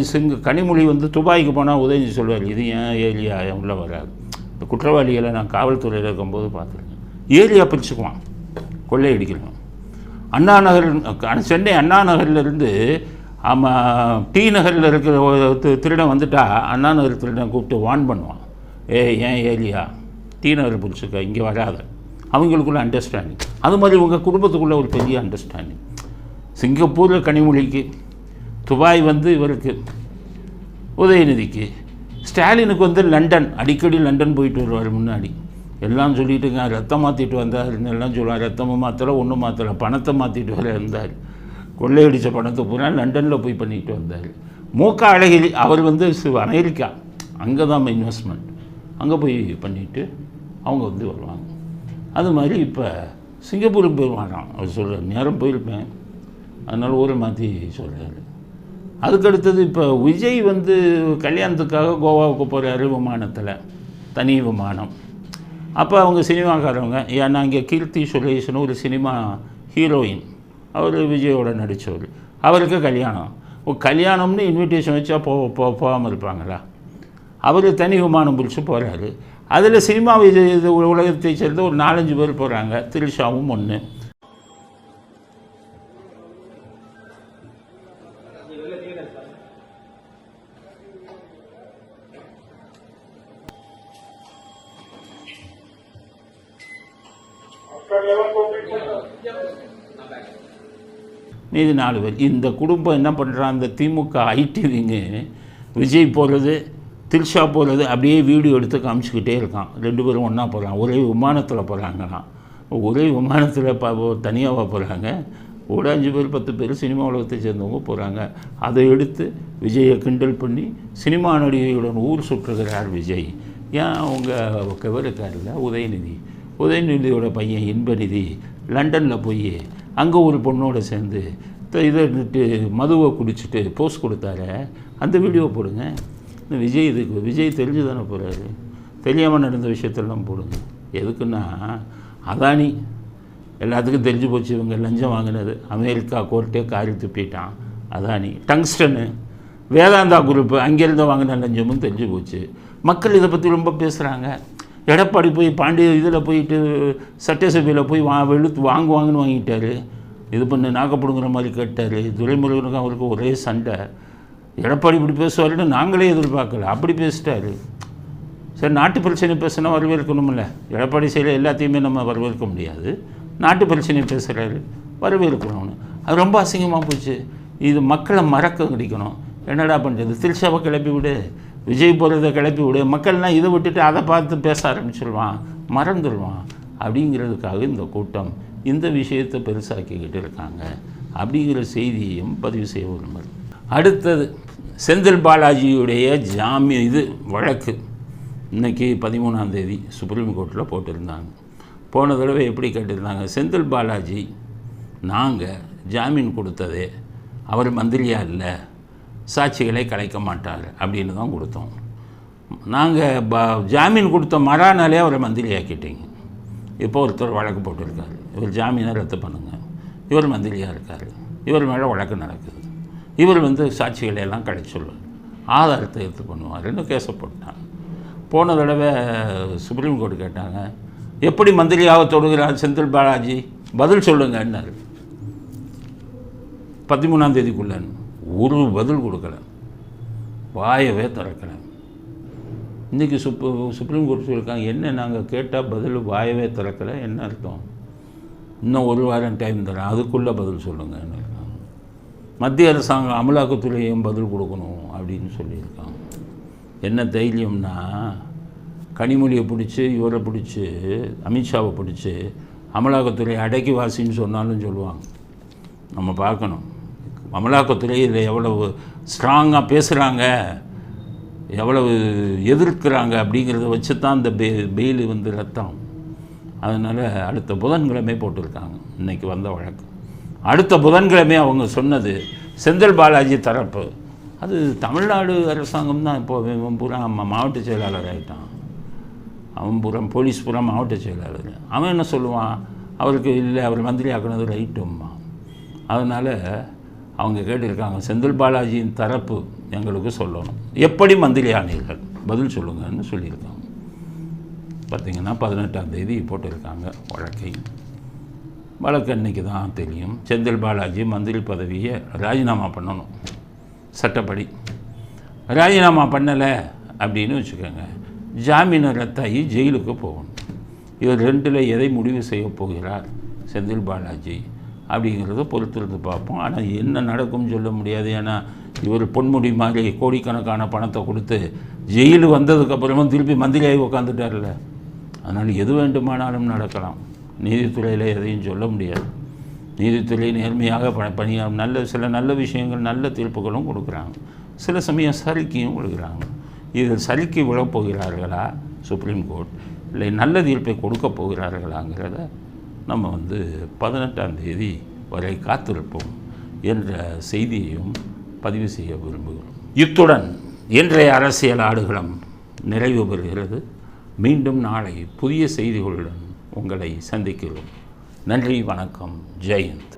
கனிமொழி துபாய்க்கு போனால் உதயநிதி சொல்வார், இது ஏன் ஏரியா உள்ளே வராது. இந்த குற்றவாளிகளை நான் காவல்துறையில் இருக்கும்போது பார்த்துருக்கேன். ஏரியா பிரிச்சுக்குவான், கொள்ளையடிக்கிறோம். அண்ணா நகர், சென்னை அண்ணா நகர்லேருந்து ஆமாம், டி நகரில் இருக்கிற ஒரு திருடன் வந்துட்டா அண்ணா நகர் திருடன் கூப்பிட்டு வார்ன் பண்ணுவான், ஏன் ஏரியா டி நகர் பிடிச்சிருக்க, இங்கே வராத. அவங்களுக்குள்ள அண்டர்ஸ்டாண்டிங். அது மாதிரி உங்கள் குடும்பத்துக்குள்ளே ஒரு பெரிய அண்டர்ஸ்டாண்டிங். சிங்கப்பூரில் கனிமொழிக்கு, துபாய் வந்து இவருக்கு உதயநிதிக்கு, ஸ்டாலினுக்கு வந்து லண்டன், அடிக்கடி லண்டன் போயிட்டு வருவார். முன்னாடி எல்லாம் சொல்லிட்டுங்க, ரத்தம் மாற்றிட்டு வந்தார் எல்லாம் சொல்லுவார். ரத்தமும் மாற்றலை, ஒன்றும் மாற்றலை, பணத்தை மாற்றிட்டு வர இருந்தார். கொள்ளையடித்த பணத்தை பூரா லண்டனில் போய் பண்ணிட்டு வந்தார். மூக்க அழகிரி அவர் வந்து அமெரிக்கா, அங்கே தான் இன்வெஸ்ட்மெண்ட், அங்கே போய் பண்ணிவிட்டு அவங்க வந்து வருவாங்க. அது மாதிரி இப்போ சிங்கப்பூருக்கு போயிடுவாராம். அவர் சொல்கிறார், நேரம் போயிருப்பேன், அதனால் ஊரை மாற்றி சொல்கிறாரு. அதுக்கடுத்தது இப்போ விஜய் வந்து கல்யாணத்துக்காக கோவாவுக்கு போகிறாரு விமானத்தில், தனி விமானம். அப்போ அவங்க சினிமாக்காரவங்க, ஏன்னா இங்கே கீர்த்தி சுரேஷன் ஒரு சினிமா ஹீரோயின், அவர் விஜயோட நடித்தவர், அவருக்கு கல்யாணம். கல்யாணம்னு இன்விடேஷன் வச்சா போகாமல் இருப்பாங்களா? அவர் தனி விமானம் பிடிச்சி போகிறாரு. அதில் சினிமா உலகத்தை சேர்ந்த ஒரு 4-5 பேர் போகிறாங்க, திரிஷாவும் ஒன்று. மீதி 4 பேர். இந்த குடும்பம் என்ன பண்ணுறான், இந்த திமுக ஐடிவிங்க விஜய் போகிறது, திரிஷா போகிறது அப்படியே வீடியோ எடுத்து காமிச்சிக்கிட்டே இருக்கான். 2 பேரும் ஒன்றா போகிறாங்க, ஒரே விமானத்தில் போகிறாங்களாம். ஒரே விமானத்தில் தனியாக போகிறாங்க. ஒரு 5 பேர் 10 பேர் சினிமா உலகத்தை சேர்ந்தவங்க போகிறாங்க. அதை எடுத்து விஜயை கிண்டல் பண்ணி சினிமா நடிகையுடன் ஊர் சுற்றுகிறார் விஜய். ஏன் அவங்க கவர் இருக்கார்ல உதயநிதியோட பையன் இன்பநிதி லண்டனில் போய் அங்கே ஒரு பொண்ணோடு சேர்ந்து இதை மதுவை குடிச்சிட்டு போஸ்ட் கொடுத்தாரு. அந்த வீடியோ போடுங்க. விஜய் இதுக்கு விஜய் தெரிஞ்சு தானே போகிறாரு, தெரியாமல் நடந்த விஷயத்தெல்லாம் போடுங்க. எதுக்குன்னா அதானி எல்லாத்துக்கும் தெரிஞ்சு போச்சு, இவங்க லஞ்சம் வாங்கினது. அமெரிக்கா கோர்ட்டே காரி துப்பிட்டான் அதானி. டங்ஸ்டனு வேதாந்தா குரூப்பு அங்கேருந்து வாங்கின லஞ்சமும் தெரிஞ்சு போச்சு. மக்கள் இதை பற்றி ரொம்ப பேசுகிறாங்க. எடப்பாடி போய் இதில் போயிட்டு சட்டசபையில் போய் வெளுத்து வாங்குவாங்கன்னு வாங்கிட்டார். இது பண்ணி நாக்கப்படுங்கிற மாதிரி கேட்டார். துரைமுருகனுக்கு அவருக்கு ஒரே சண்டை. எடப்பாடி இப்படி பேசுவாருன்னு நாங்களே எதிர்பார்க்கல, அப்படி பேசிட்டாரு. சரி, நாட்டு பிரச்சனை பேசுனா வரவேற்கணும்ல. எடப்பாடி சைடில் எல்லாத்தையுமே நம்ம வரவேற்க முடியாது. நாட்டு பிரச்சனை பேசுகிறாரு, வரவேற்கணும்னு. அது ரொம்ப அசிங்கமாக போச்சு. இது மக்களை மறக்க கிடைக்கணும். என்னடா பண்ணுறது, திரிஷாவை கிளப்பி விடு, விஜய் போகிறத கிளப்பி விடு, மக்கள்லாம் இதை விட்டுட்டு அதை பார்த்து பேச ஆரம்பிச்சிடுவான், மறந்துடுவான். அப்படிங்கிறதுக்காக இந்த கூட்டம் இந்த விஷயத்தை பெருசாக்கிக்கிட்டு இருக்காங்க அப்படிங்கிற செய்தியையும் பதிவு செய்ய விரும்புகிறேன். அடுத்தது செந்தில் பாலாஜியுடைய வழக்கு இன்றைக்கி 13ஆம் தேதி சுப்ரீம் கோர்ட்டில் போட்டிருந்தாங்க. போன தடவை எப்படி கேட்டிருந்தாங்க, செந்தில் பாலாஜி நாங்கள் ஜாமீன் கொடுத்ததே அவர் மந்திரியாக இல்லை, சாட்சிகளை கலைக்க மாட்டார் அப்படின்னு தான் கொடுத்தோம். நாங்கள் ஜாமீன் கொடுத்த மறானாலே அவரை மந்திரி ஆக்கிட்டீங்க. இப்போ ஒருத்தர் வழக்கு போட்டிருக்காரு, இவர் ஜாமீனை ரத்து பண்ணுங்கள், இவர் மந்திரியாக இருக்கார், இவர் மேலே வழக்கு நடக்குது, இவர் சாட்சிகளை எல்லாம் கலை சொல்லுவார், ஆதாரத்தை எடுத்து பண்ணுவார்னு கேஸை போட்டாங்க. போன தடவை சுப்ரீம் கோர்ட்டு கேட்டாங்க, எப்படி மந்திரியாக தொடுகிறார் செந்தில் பாலாஜி, பதில் சொல்லுங்கன்னாரு. 13ஆம் தேதிக்குள்ளன்னு ஒரு பதில் கொடுக்கல, வாயவே திறக்கலை. இன்றைக்கி சுப்ரீம் கோர்ட் சொல்லியிருக்காங்க, என்ன நாங்கள் கேட்டால் பதில் வாயவே திறக்கலை, என்ன அர்த்தம், இன்னும் 1 வாரம் டைம் தரேன், அதுக்குள்ளே பதில் சொல்லுங்கன்னு இருக்காங்க. மத்திய அரசாங்கம் அமலாக்கத்துறையும் பதில் கொடுக்கணும் அப்படின்னு சொல்லியிருக்காங்க. என்ன தைரியம்னா, கனிமொழியை பிடிச்சி இவரை பிடிச்சி அமித்ஷாவை பிடிச்சி அமலாக்கத்துறை அடக்கி வாசின்னு சொன்னாலும் சொல்லுவாங்க. நம்ம பார்க்கணும் அமலாக்கத்துறை இதில் எவ்வளவு ஸ்ட்ராங்காக பேசுகிறாங்க, எவ்வளவு எதிர்க்கிறாங்க அப்படிங்கிறத வச்சு தான் இந்த பெயில் ரத்தம். அதனால் அடுத்த புதன்கிழமை போட்டிருக்காங்க. இன்றைக்கி வந்த வழக்கு அடுத்த புதன்கிழமை அவங்க சொன்னது செந்தில் பாலாஜி தரப்பு. அது தமிழ்நாடு அரசாங்கம் தான் இப்போ பூரா மாவட்ட செயலாளர் ஆகிட்டான். அவன் பூரா போலீஸ் பூரா மாவட்ட செயலாளர். அவன் என்ன சொல்லுவான், அவருக்கு இல்லை அவர் மந்திரி ஆக்கினது ரைட்டும்மா. அதனால் அவங்க கேட்டிருக்காங்க, செந்தில் பாலாஜியின் தரப்பு எங்களுக்கு சொல்லணும், எப்படி மந்திரி ஆனீர்கள் பதில் சொல்லுங்கன்னு சொல்லியிருக்காங்க. பார்த்திங்கன்னா 18ஆம் தேதி போட்டிருக்காங்க வழக்கை. வழக்கு அன்றைக்கி தான் தெரியும். செந்தில் பாலாஜி மந்திரி பதவியை ராஜினாமா பண்ணணும். சட்டப்படி. ராஜினாமா பண்ணலை அப்படின்னு வச்சுக்கோங்க, ஜாமீனை ரத்தாகி ஜெயிலுக்கு போகணும். இது ரெண்டில் எதை முடிவு செய்ய போகிறார் செந்தில் பாலாஜி அப்படிங்கிறத பொறுத்திருந்து பார்ப்போம். ஆனால் என்ன நடக்கும்னு சொல்ல முடியாது. ஏன்னா இவர் பொன்முடி மாதிரி கோடிக்கணக்கான பணத்தை கொடுத்து ஜெயிலு வந்ததுக்கப்புறமும் திருப்பி மந்திரியாகி உட்காந்துட்டார்ல. அதனால் எது வேண்டுமானாலும் நடக்கலாம். நீதித்துறையில் எதையும் சொல்ல முடியாது. நீதித்துறை நேர்மையாக சில நல்ல விஷயங்கள், நல்ல தீர்ப்புகளும் கொடுக்குறாங்க. சில சமயம் சறுக்கியும் கொடுக்குறாங்க. இதில் சறுக்கி விழப்போகிறார்களா சுப்ரீம் கோர்ட், இல்லை நல்ல தீர்ப்பை கொடுக்க போகிறார்களாங்கிறத நம்ம 18ஆம் தேதி வரை காத்திருப்போம் என்ற செய்தியையும் பதிவு செய்ய விரும்புகிறோம். இத்துடன் இன்றைய அரசியல் ஆடுகளம் நிறைவு பெறுகிறது. மீண்டும் நாளை புதிய செய்திகளுடன் உங்களை சந்திக்கிறோம். நன்றி, வணக்கம், ஜெயந்த்.